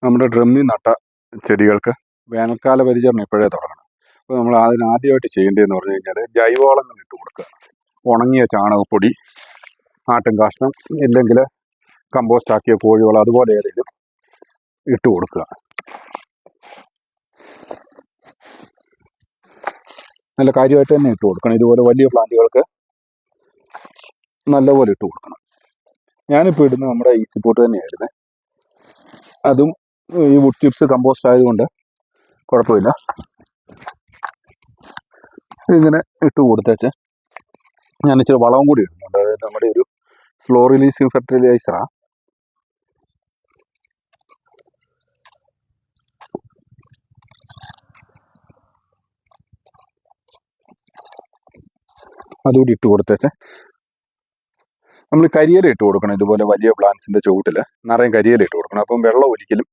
നമ്മുടെ ഡ്രമ്മിൽ നട്ട ചെടികൾക്ക് വേനൽക്കാല പരിചരണം ഇപ്പോഴേ തുടങ്ങണം. അപ്പോൾ നമ്മൾ അതിന് ആദ്യമായിട്ട് ചെയ്യേണ്ടതെന്ന് പറഞ്ഞു കഴിഞ്ഞാൽ ജൈവവളങ്ങൾ ഇട്ട് കൊടുക്കുക. ഉണങ്ങിയ ചാണകപ്പൊടി, ആട്ടും കാഷ്ടം, ഇല്ലെങ്കിൽ കമ്പോസ്റ്റ് ആക്കിയ കോഴിവളം, അതുപോലെ ഏതെങ്കിലും ഇട്ട് കൊടുക്കുക. നല്ല കാര്യമായിട്ട് തന്നെ ഇട്ട് കൊടുക്കണം. ഇതുപോലെ വലിയ പ്ലാന്റുകൾക്ക് നല്ലപോലെ ഇട്ട് കൊടുക്കണം. ഞാനിപ്പോൾ ഇടുന്നത് നമ്മുടെ ഈ സപ്പോർട്ട് തന്നെയായിരുന്നു. അതും ഈ വുഡ് ചിപ്സ് കമ്പോസ്റ്റ് ആയതുകൊണ്ട് കുഴപ്പമില്ല. ഇങ്ങനെ ഇട്ട് കൊടുത്തേച്ച് ഞാൻ ഇച്ചിരി വളവും കൂടി ഇടുന്നുണ്ട്. അതായത് നമ്മുടെ ഒരു സ്ലോ റിലീസിങ് ഫെർട്ടിലൈസറാണ്. അതുകൂടി ഇട്ട് കൊടുത്തേച്ച് നമ്മൾ കരിയില ഇട്ട് കൊടുക്കണം. ഇതുപോലെ വലിയ പ്ലാന്റ്സിൻ്റെ ചുവട്ടിൽ നിറയെ കരിയില ഇട്ട് കൊടുക്കണം. അപ്പം വെള്ളം ഒരിക്കലും